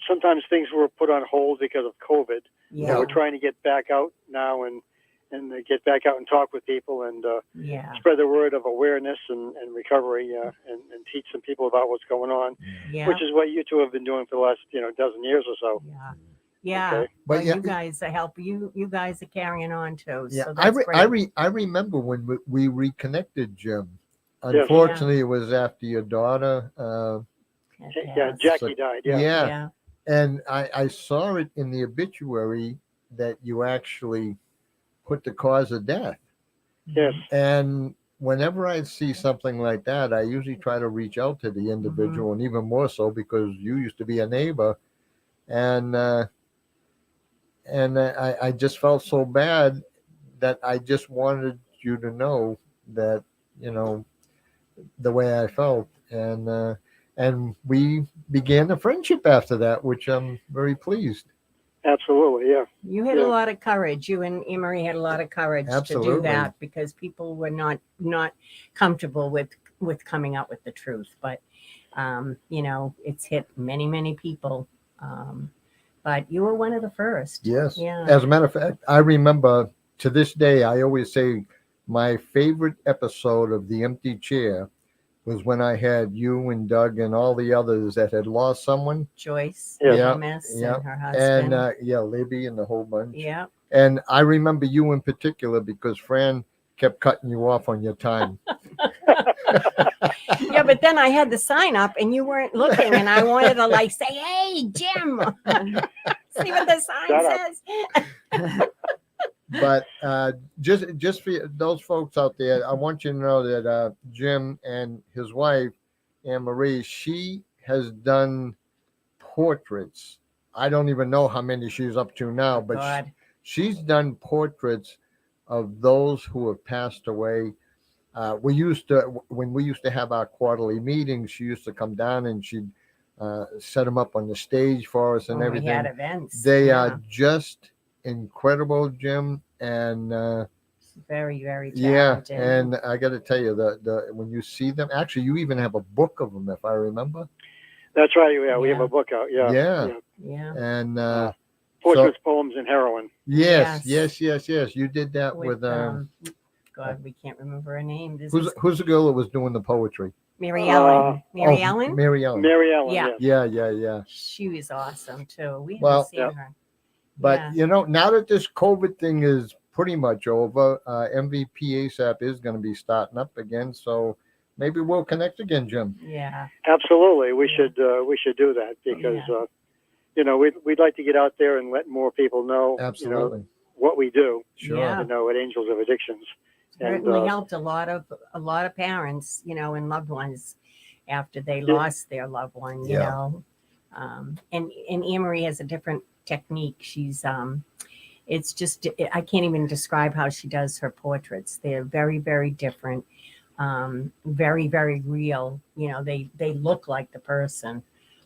sometimes things were put on hold because of COVID. Yeah. We're trying to get back out now and get back out and talk with people and Yeah. spread the word of awareness and recovery and teach some people about what's going on, Yeah. which is what you two have been doing for the last dozen years or so. Yeah. Yeah. Okay. But Well, yeah, you guys are helping. You guys are carrying on too. yeah. So that's great. I remember when we reconnected, Jim. Unfortunately, it was after your daughter. Yeah, Jackie died. Yeah. Yeah. And I saw it in the obituary that you actually put the cause of death. Yes. And whenever I see something like that, I usually try to reach out to the individual, and even more so because you used to be a neighbor, and I just felt so bad that I just wanted you to know that the way I felt, and we began a friendship after that, which I'm very pleased. Absolutely. Yeah. You had Yeah. a lot of courage. You and Emery had a lot of courage to do Absolutely. that because people were not comfortable with with coming out with the truth. But you know, it's hit many, many people. But you were one of the first. Yes. Yeah. As a matter of fact, I remember to this day, I always say my favorite episode of The Empty Chair was when I had you and Doug and all the others that had lost someone. Joyce, Yeah, Miss, yeah. and her husband. And yeah, Libby and the whole bunch. Yeah. And I remember you in particular because Fran kept cutting you off on your time. Yeah, but then I had the sign up and you weren't looking, and I wanted to like say, "Hey, Jim, see what the sign Shut says." But just for those folks out there, I want you to know that Jim and his wife, Anne Marie, she has done portraits. I don't even know how many she's up to now, but God. she's done portraits of those who have passed away. When we used to have our quarterly meetings, she used to come down and she'd set them up on the stage for us and When everything. we had events. They yeah. are just incredible, Jim, and very, very yeah. talented. And I got to tell you, the when you see them, actually, you even have a book of them, if I remember. That's right. Yeah, we have Yeah. a book out. Yeah. Yeah. Yeah. And Portraits, Poems, and Heroin. yes. Yes. You did that with God, we can't remember her name. This who's is who's the girl that was doing the poetry? Mary Ellen. Mary Oh, Ellen. Mary Ellen. Mary Ellen. Yeah. Yeah. Yeah. She was awesome too. We haven't Well, seen yeah. her. But Yeah. you know, now that this COVID thing is pretty much over, MVP ASAP is going to be starting up again. So maybe we'll connect again, Jim. Yeah. Absolutely. We Yeah. should do that because you know we'd like to get out there and let more people know Absolutely. you know, what we do. Sure. Yeah. You know, at Angels of Addictions. Certainly helped a lot of parents, you know, and loved ones after they lost their loved one, you Yeah. know. And Anne Marie has a different technique. She's it's just I can't even describe how she does her portraits. They're very, very different, very, very real. You know, they look like the person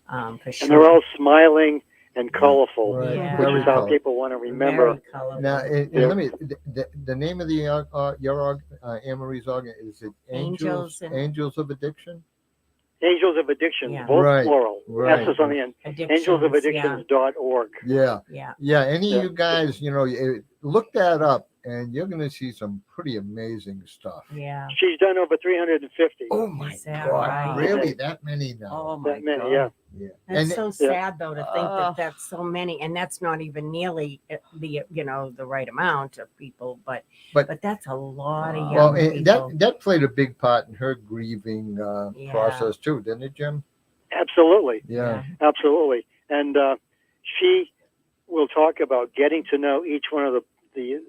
for sure. And they're all smiling and colorful, Right. Yeah. which Very is how colorful. people want to remember. Very colorful. Now, and Yeah. let me. The name of your Anne Marie's organ is it Angels of Addiction? Angels of Addictions, Yeah. both Right. plural. Right. That's on the end. Addictions, AngelsofAddictions.org. Yeah. Yeah. Any Yeah. of you guys, you know, look that up, and you're going to see some pretty amazing stuff. Yeah. She's done over 350. Oh my Is that God! right? Really, that many now? Oh my That many, God. yeah. Yeah. That's And so sad though to think Ugh. that that's so many, and that's not even nearly the the right amount of people, but that's a lot of young well, and people. that played a big part in her grieving Yeah. process too, didn't it, Jim? Absolutely. Yeah. Absolutely. And she will talk about getting to know each one of the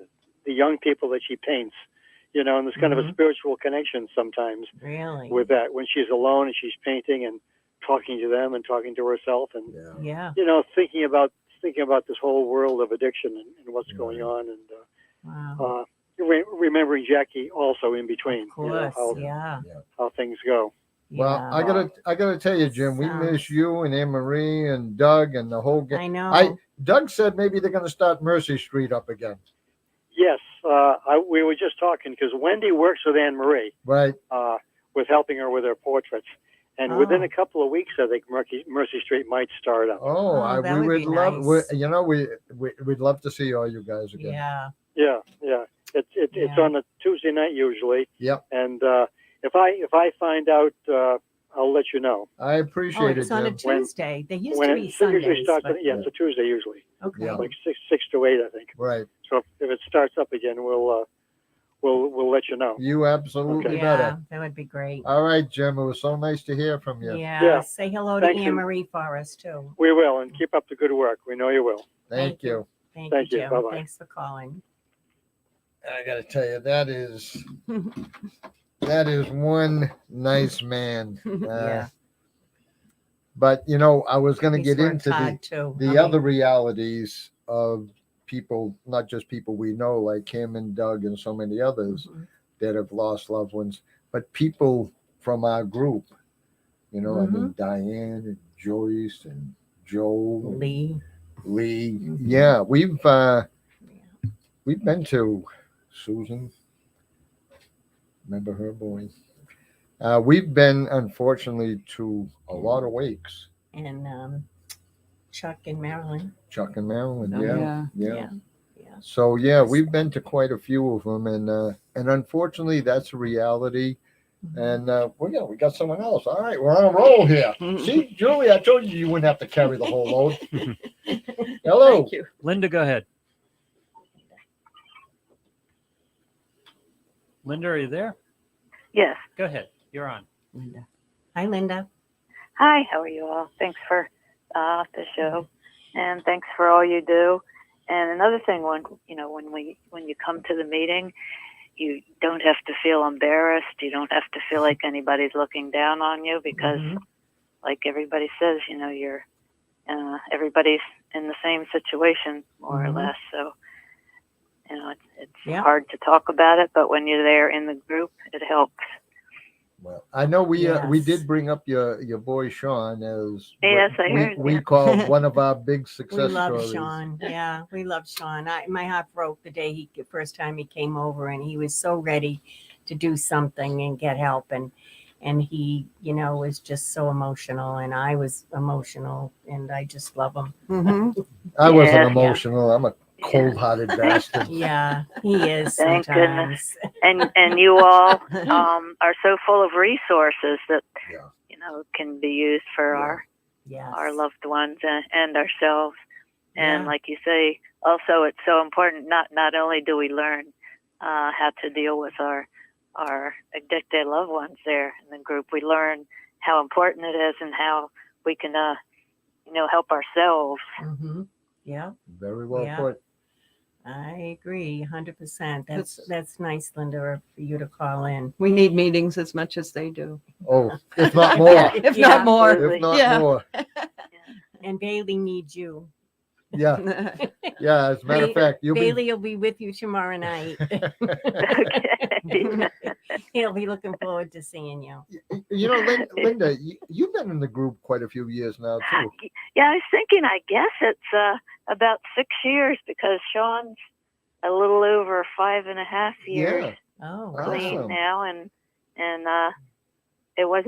young people that she paints, you know, and there's kind of a spiritual connection sometimes Really? with that when she's alone and she's painting and talking to them and talking to herself and, Yeah. you know, thinking about this whole world of addiction and what's going on and Wow. remembering Jackie also in between, Of you know, course. Yeah. how things go. Well, Yeah. I gotta tell you, Jim, we miss you and Anne Marie and Doug and the whole gang. I know. Doug said maybe they're gonna start Mercy Street up again. Yes, we were just talking because Wendy works with Anne Marie, Right. with helping her with her portraits. And within a couple of weeks, I think Mercy Street might start up. Oh, that we would would be love. nice. You know, we'd love to see all you guys again. Yeah. Yeah. It's Yeah. on a Tuesday night usually. Yep. And if I find out, I'll let you know. I Oh, appreciate it's it, on a Jim. Tuesday. They used When to it be usually Sundays. starts, but- yeah, it's a Tuesday usually, Okay. Yeah. like six to 8, I think. Right. So if it starts up again, we'll let you know. You absolutely Yeah, better. that would be great. All right, Jim. It was so nice to hear from you. Yeah. Yeah. Say hello to Thank you. Anne Marie for us too. We will, and keep up the good work. We know you will. Thank you. Thank Thank you, you. Jim. Bye-bye. Thanks for calling. I got to tell you, that is one nice man. Yeah. But you know, I was going to He's get worked into hard, too. I the mean, other realities of people, not just people we know, like him and Doug and so many others mhm. that have lost loved ones, but people from our group. You know, I mean, Diane and Joyce and Joe, and Lee. Lee. Mhm. Yeah, we've been to Susan. Remember her, boy? We've been, unfortunately, to a lot of wakes. And Chuck in Maryland. Chuck and Maryland, Oh, yeah. Yeah. So yeah, we've been to quite a few of them, and unfortunately, that's a reality. And we got someone else. All right, we're on a roll here. See, Julie, I told you wouldn't have to carry the whole load. Hello. Thank you. Linda, go ahead. Linda, are you there? Yes. Go ahead. You're on. Linda. Hi, Linda. Hi, how are you all? Thanks for the show, and thanks for all you do. And another thing, when you come to the meeting, you don't have to feel embarrassed. You don't have to feel like anybody's looking down on you because, like everybody says, you're everybody's in the same situation more or less. So, it's hard to talk about it, but when you're there in the group, it helps. Well, I know we did bring up your boy Sean as Yes, I heard. we call one of our big success We love stories. Sean. Yeah, we love Sean. My heart broke the day first time he came over, and he was so ready to do something and get help, and he, was just so emotional, and I was emotional, and I just love him. Mm-hmm. I wasn't Yeah. emotional. I'm a cold-hearted bastard. Yeah, he is Thank sometimes. And you all are so full of resources that Yeah. can be used for Yeah. our loved ones and ourselves. And Yeah. like you say, also it's so important. Not only do we learn how to deal with our addicted loved ones there in the group, we learn how important it is and how we can help ourselves. Mm-hmm. Yeah, Very well Yeah. put. I agree, 100%. That's nice, Linda, for you to call in. We need meetings as much as they do, Oh, if not more. if Yeah. not more. If not Yeah. more. And Bailey needs you. Yeah. Yeah. As a matter of fact, you'll Bailey will be with you tomorrow night. Okay. He'll be looking forward to seeing you. Linda, you've been in the group quite a few years now too. Yeah, I was thinking, I guess it's about 6 years because Sean's a little over 5.5 years Yeah. Oh, clean Awesome. now, and it was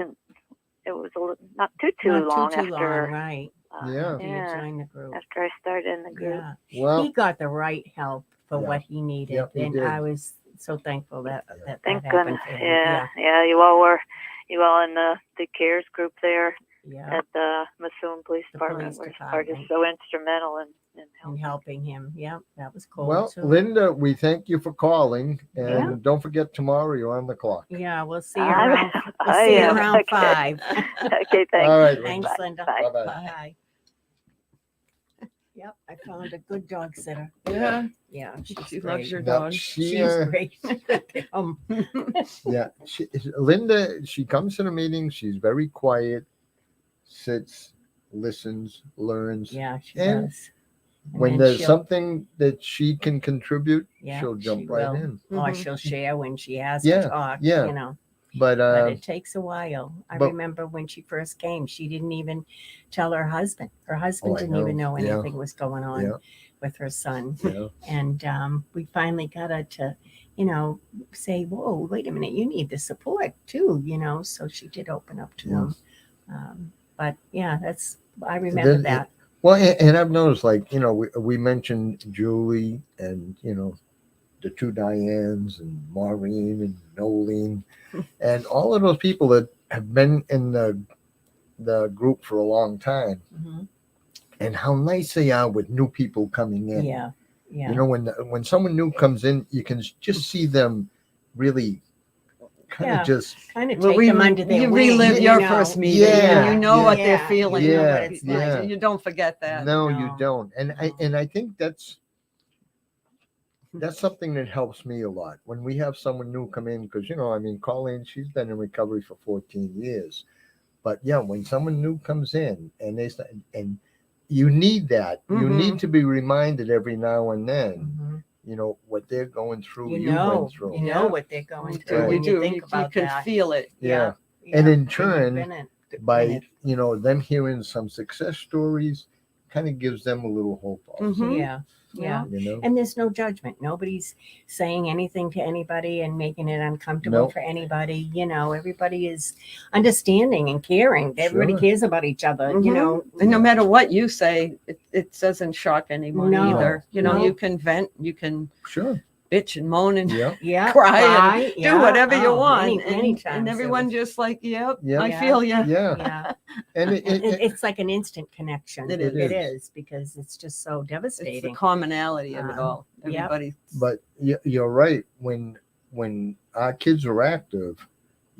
not too Not long too after long, right? Yeah. After you joined the group. after I started in the group. Yeah. Well, He got the right help for Yeah. what he needed, Yep, he and did. I was so thankful that Thank happened goodness. for him. Yeah. You all in the CARES group there Yeah. at the Missoula Police The Department police are just so instrumental in And helping him. Yeah, that was cool. well, too. Linda, we thank you for calling, and Yeah. don't forget tomorrow you're on the clock. Yeah, we'll see you I- around. We'll I see you am. around Okay. 5. Okay, thanks. All right, Thanks, Linda. Linda. Bye. Bye-bye. Bye. Yep, I found a good dog sitter. Yeah. Yeah, She great. loves your Now, dog. She's great. Linda, she comes to the meeting. She's very quiet, sits, listens, learns. Yeah, she And does. And When then there's she'll- something that she can contribute, Yeah, she'll jump she right will. in. Or Mhm. she'll share when she has Yeah, to talk. yeah. But But it takes a while. I but- remember when she first came, she didn't even tell her husband. Her husband Oh, I didn't even know. know Yeah. anything was going on Yeah. with her son. yeah, And we finally got her to, say, whoa, wait a minute, you need the support too, So she did open up to Yeah. him. But yeah, I remember Then- that. well, and I've noticed, like, we mentioned Julie and the two Dianes and Maureen and Nolene, and all of those people that have been in the group for a long time, Mhm. and how nice they are with new people coming in. Yeah. Yeah. When someone new comes in, you can just see them really kind Yeah. of just Kind of Well, take them under their you wing. relive your first meeting. Yeah, And you know what yeah, they're feeling. you know Yeah, what it's yeah. like. You don't forget that. no, No, you don't. And I think that's something that helps me a lot when we have someone new come in, because Colleen, she's been in recovery for 14 years, but yeah, when someone new comes in and you need that, you Mhm. need to be reminded every now and then, Mhm. what they're going through, You you know, went through. you know what they're going You through do. Right. when You you do. think You about can that. feel it. Yeah. Yeah. And in You've turn, been in by it. them hearing some success stories, kind of gives them a little hope also. Mhm. Yeah. Yeah. You know, And there's no judgment. Nobody's saying anything to anybody and making it uncomfortable Nope. for anybody. Everybody is understanding and caring. Everybody Sure. cares about each other, Mhm. And no matter what you say, it doesn't shock anyone No. either. No. You can vent, you can sure. bitch and moan and Yeah. Yeah. cry yeah. do whatever you Oh, want. Many times. and it everyone was- just like, yep, Yeah. I Yeah. feel you. Yeah. yeah. And It's like an instant connection. It It is. is because it's just so It's the devastating. commonality of it Um, all. yep. Everybody. but you're right. When our kids are active,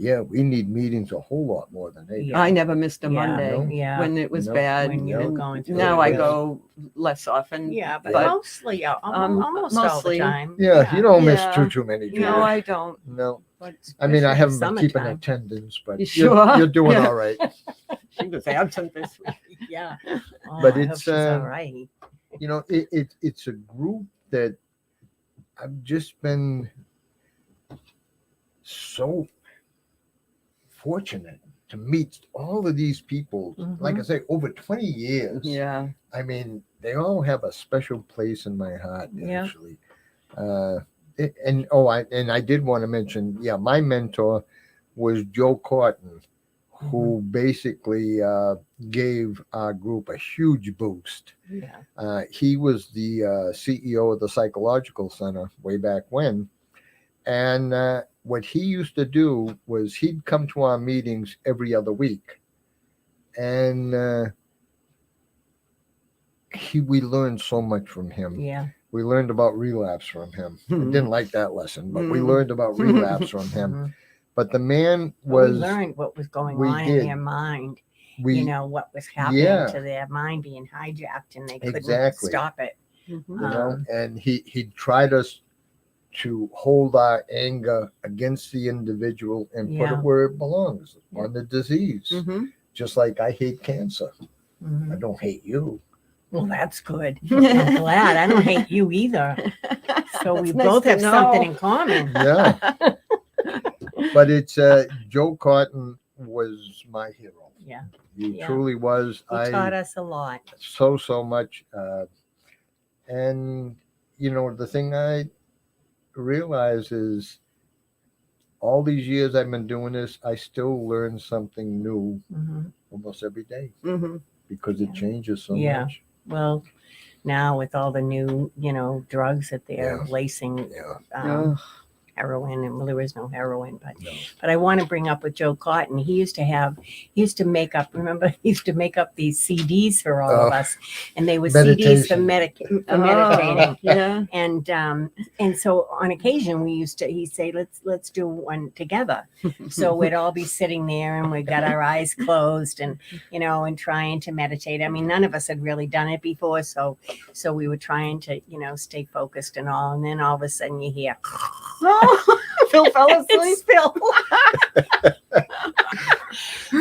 yeah, we need meetings a whole lot more than they do. Yeah. I never missed a Yeah. Monday No. Yeah. when it was No. bad. When you were and going through now it, I really. go less often. Yeah, but, but mostly, almost all the mostly. time. Yeah, you don't miss Yeah. too many. do No, you? I don't. No. But I mean, I especially haven't been keeping summertime. attendance, but You sure? you're doing Yeah. all right. She was absent this week. Yeah. Oh, But I hope it's, she's all right. You know, it's a group that I've just been so fortunate to meet all of these people. Like I say, over 20 years. Yeah. I mean, they all have a special place in my heart, Yeah. actually. I did want to mention, my mentor was Joe Corton, who basically gave our group a huge boost. Yeah. He was the CEO of the Psychological Center way back when. And what he used to do was he'd come to our meetings every other week. And we learned so much from him. Yeah. We learned about relapse from him. I didn't like that lesson, but we Mm. learned about relapse from him. Mhm. But the man But we was, learned what was going we on did. in their mind. we, What was happening Yeah. to their mind being hijacked, and they couldn't Exactly. stop it. Mhm. you know, Um, and he tried us to hold our anger against the individual and put Yeah. it where it belongs, Yeah. on the disease. Mhm. Just like I hate cancer. mhm. I don't hate you. Well, that's good. I'm glad. I don't hate you either. So we That's nice both to have something know. in common. Yeah. But it's Joe Cotton was my hero. Yeah. He Yeah. truly was. He taught us a lot. So much. And the thing I realize is all these years I've been doing this, I still learn something new Mhm. almost every day Mhm. because it Yeah. changes so Yeah. much. Well, now with all the new, drugs that they're Yeah. lacing Yeah. Ugh. heroin, and well, there is no heroin, but No. I want to bring up with Joe Cotton. He used to make up. Remember, he used to make up these CDs for all of us, and they were CDs for Meditation. meditating. Yeah. And so on occasion he'd say, let's do one together. So we'd all be sitting there and we got our eyes closed and and trying to meditate. I mean, none of us had really done it before, so we were trying to stay focused and all. And then all of a sudden you hear, Phil fell asleep. it's Phil.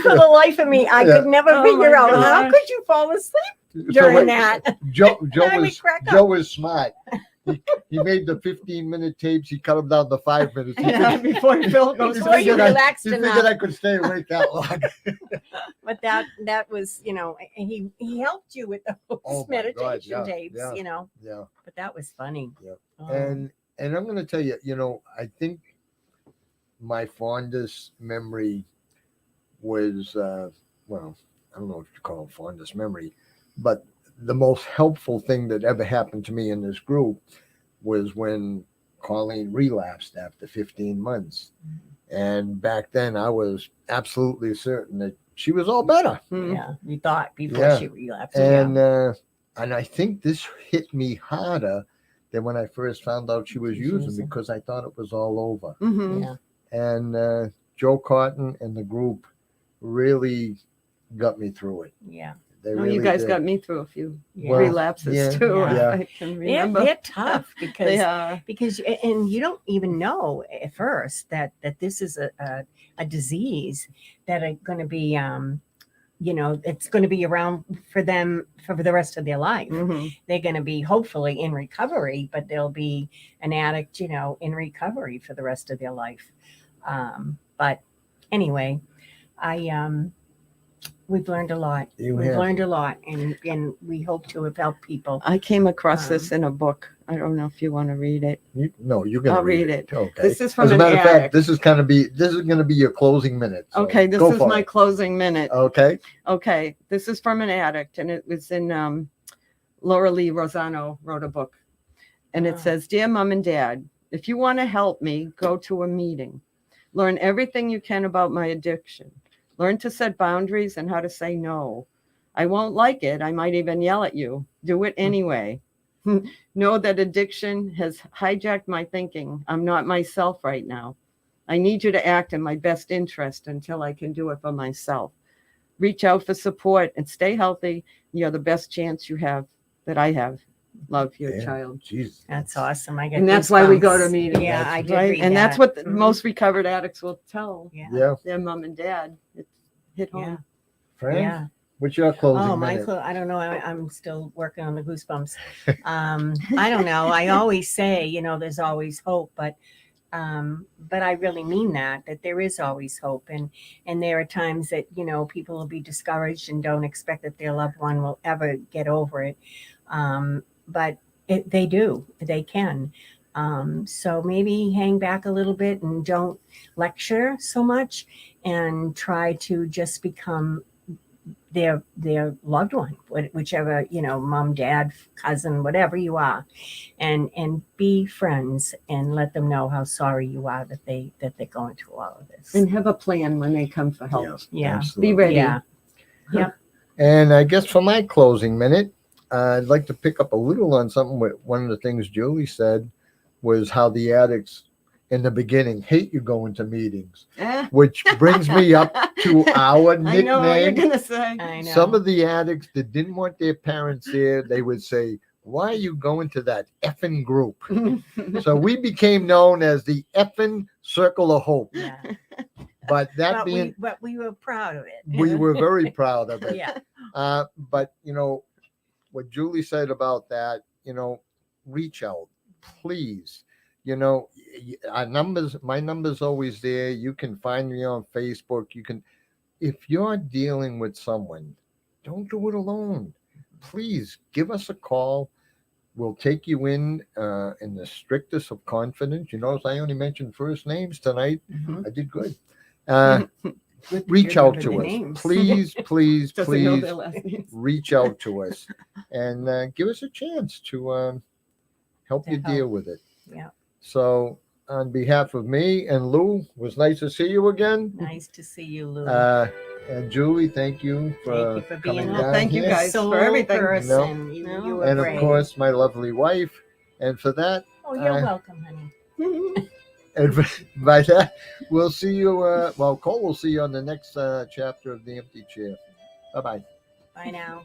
For the life of me, I could never Oh figure my out how gosh. could you fall asleep So during wait, that. Joe I would was crack up. Joe was smart. He made the 15-minute tapes. He cut them down to 5 minutes. He Yeah, figured- before Phil goes he Before you figured I- relaxed he figured enough. I could stay awake that long. But that was, and he helped you with those Oh my God, meditation yeah, tapes, yeah. Yeah. But that was funny. Yeah. Oh, And I'm going to tell you, I think my fondest memory was, I don't know what you call it fondest memory, but the most helpful thing that ever happened to me in this group was when Colleen relapsed after 15 months. And back then I was absolutely certain that she was all better. Mm. yeah, you thought before Yeah. she relapsed. And I think this hit me harder than when I first found out she was She's using using. because I thought it was all over. Mhm. yeah. And Joe Cotton and the group really got me through it. Yeah. They No, really you guys did. got me through a few Yeah. Well, relapses yeah, too. yeah. I can They're, remember. they're tough because They are. and you don't even know at first that this is a disease that are going to be it's going to be around for them for the rest of their life. Mhm. They're going to be hopefully in recovery, but they'll be an addict in recovery for the rest of their life. But anyway, we've learned a lot. We've learned a lot, and we hope to have helped people. I came across this in a book. I don't know if you want to read it. No, you're gonna I'll read read it. it. Okay. This is from As a an matter of fact, addict. this is gonna be your closing minute. So Okay, this go is for my it. closing minute. Okay. Okay, this is from an addict, and it was in Laura Lee Rosano wrote a book, and it Ah. says, "Dear Mom and Dad, if you want to help me, go to a meeting. Learn everything you can about my addiction. Learn to set boundaries and how to say no. I won't like it. I might even yell at you. Do it anyway. Know that addiction has hijacked my thinking. I'm not myself right now. I need you to act in my best interest until I can do it for myself. Reach out for support and stay healthy. You're the best chance you have that I have. Love, your Damn, child." Jesus. That's awesome. I get And that's why we go to goosebumps. meetings. Yeah, I did Right? read And that's that. what Mhm. most recovered addicts will tell Yeah. their mom and dad. It hit Yeah. home. Fran, Yeah. what's your closing Oh, minute? I don't know. I'm still working on the goosebumps. I don't know. I always say, there's always hope, but I really mean that there is always hope, and there are times that people will be discouraged and don't expect that their loved one will ever get over it, but they can. So maybe hang back a little bit and don't lecture so much, and try to just become their loved one, whichever, mom, dad, cousin, whatever you are, and be friends and let them know how sorry you are that they're going through all of this. And have a plan when they come for help. Yeah. Absolutely. Be ready. Yeah. Yep. And I guess for my closing minute, I'd like to pick up a little on something. One of the things Julie said was how the addicts in the beginning hate you going to meetings, which brings me up to our I know what you're nickname. gonna say. I know. Some of the addicts that didn't want their parents there, they would say, "Why are you going to that effing group?" So we became known as the effing Circle of Hope. Yeah. But that being, but we were proud of it. we were very proud of it. Yeah. But what Julie said about that, reach out, please. Our numbers, my number's always there. You can find me on Facebook. If you're dealing with someone, don't do it alone. Please give us a call. We'll take you in the strictest of confidence. You notice I only mentioned first names tonight. Mhm. I did good. Good to Reach hear out the to us. names. Please, please, Doesn't know please their last names. reach out to us and give us a chance to help To you help. deal with it. Yeah. So on behalf of me and Lou, it was nice to see you again. Nice to see you, Lou. And Julie, thank you for, Thank you for coming being down Thank you here. guys soul for everything. person. No. You were And brave. of course, my lovely wife. And for that, Oh, you're welcome, honey. and by that, we'll see you. Cole will see you on the next chapter of The Empty Chair. Bye-bye. Bye now.